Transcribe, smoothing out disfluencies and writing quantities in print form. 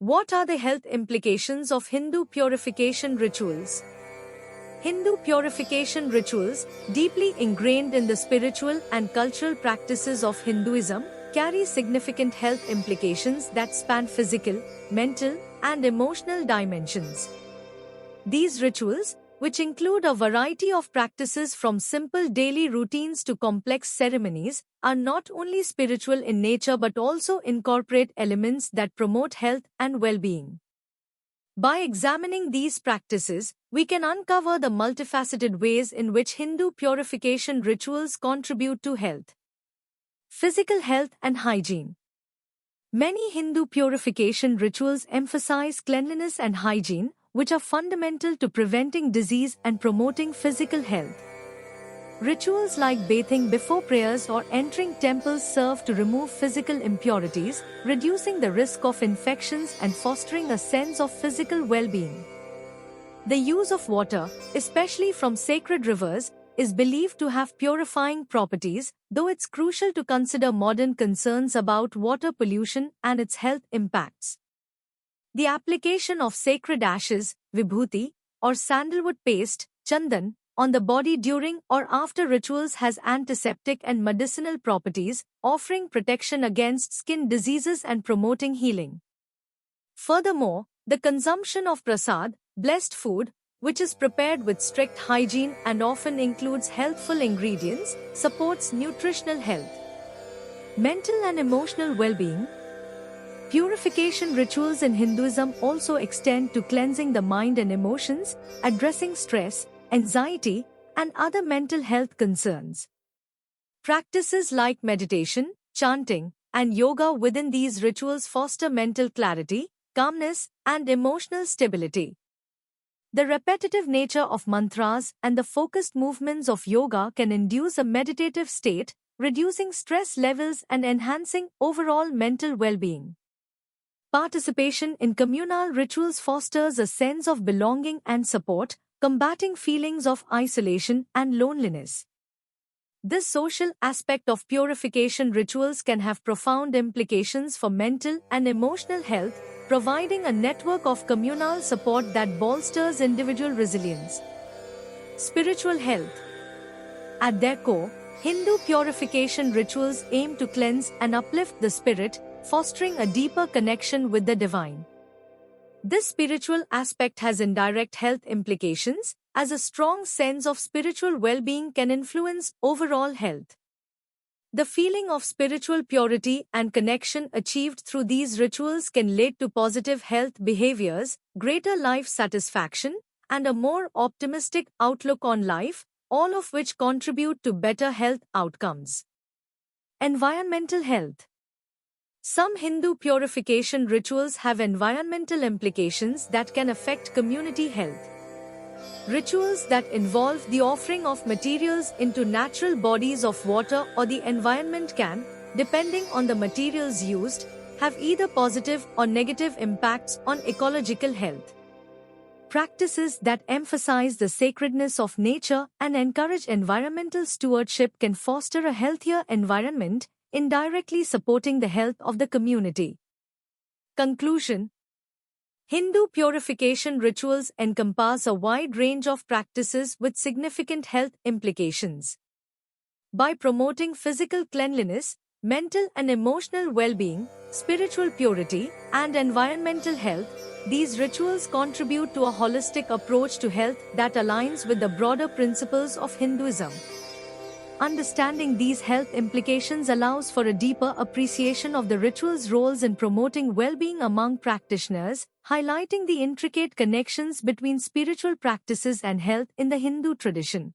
What are the health implications of Hindu purification rituals? Hindu purification rituals, deeply ingrained in the spiritual and cultural practices of Hinduism, carry significant health implications that span physical, mental, and emotional dimensions. These rituals, which include a variety of practices from simple daily routines to complex ceremonies, are not only spiritual in nature but also incorporate elements that promote health and well-being. By examining these practices, we can uncover the multifaceted ways in which Hindu purification rituals contribute to health. Physical health and hygiene. Many Hindu purification rituals emphasize cleanliness and hygiene, which are fundamental to preventing disease and promoting physical health. Rituals like bathing before prayers or entering temples serve to remove physical impurities, reducing the risk of infections and fostering a sense of physical well-being. The use of water, especially from sacred rivers, is believed to have purifying properties, though it's crucial to consider modern concerns about water pollution and its health impacts. The application of sacred ashes, vibhuti, or sandalwood paste, chandan, on the body during or after rituals has antiseptic and medicinal properties, offering protection against skin diseases and promoting healing. Furthermore, the consumption of prasad, blessed food, which is prepared with strict hygiene and often includes healthful ingredients, supports nutritional health. Mental and emotional well-being. Purification rituals in Hinduism also extend to cleansing the mind and emotions, addressing stress, anxiety, and other mental health concerns. Practices like meditation, chanting, and yoga within these rituals foster mental clarity, calmness, and emotional stability. The repetitive nature of mantras and the focused movements of yoga can induce a meditative state, reducing stress levels and enhancing overall mental well-being. Participation in communal rituals fosters a sense of belonging and support, combating feelings of isolation and loneliness. This social aspect of purification rituals can have profound implications for mental and emotional health, providing a network of communal support that bolsters individual resilience. Spiritual health. At their core, Hindu purification rituals aim to cleanse and uplift the spirit, fostering a deeper connection with the divine. This spiritual aspect has indirect health implications, as a strong sense of spiritual well-being can influence overall health. The feeling of spiritual purity and connection achieved through these rituals can lead to positive health behaviors, greater life satisfaction, and a more optimistic outlook on life, all of which contribute to better health outcomes. Environmental health. Some Hindu purification rituals have environmental implications that can affect community health. Rituals that involve the offering of materials into natural bodies of water or the environment can, depending on the materials used, have either positive or negative impacts on ecological health. Practices that emphasize the sacredness of nature and encourage environmental stewardship can foster a healthier environment, indirectly supporting the health of the community. Conclusion. Hindu purification rituals encompass a wide range of practices with significant health implications. By promoting physical cleanliness, mental and emotional well-being, spiritual purity, and environmental health, these rituals contribute to a holistic approach to health that aligns with the broader principles of Hinduism. Understanding these health implications allows for a deeper appreciation of the ritual's roles in promoting well-being among practitioners, highlighting the intricate connections between spiritual practices and health in the Hindu tradition.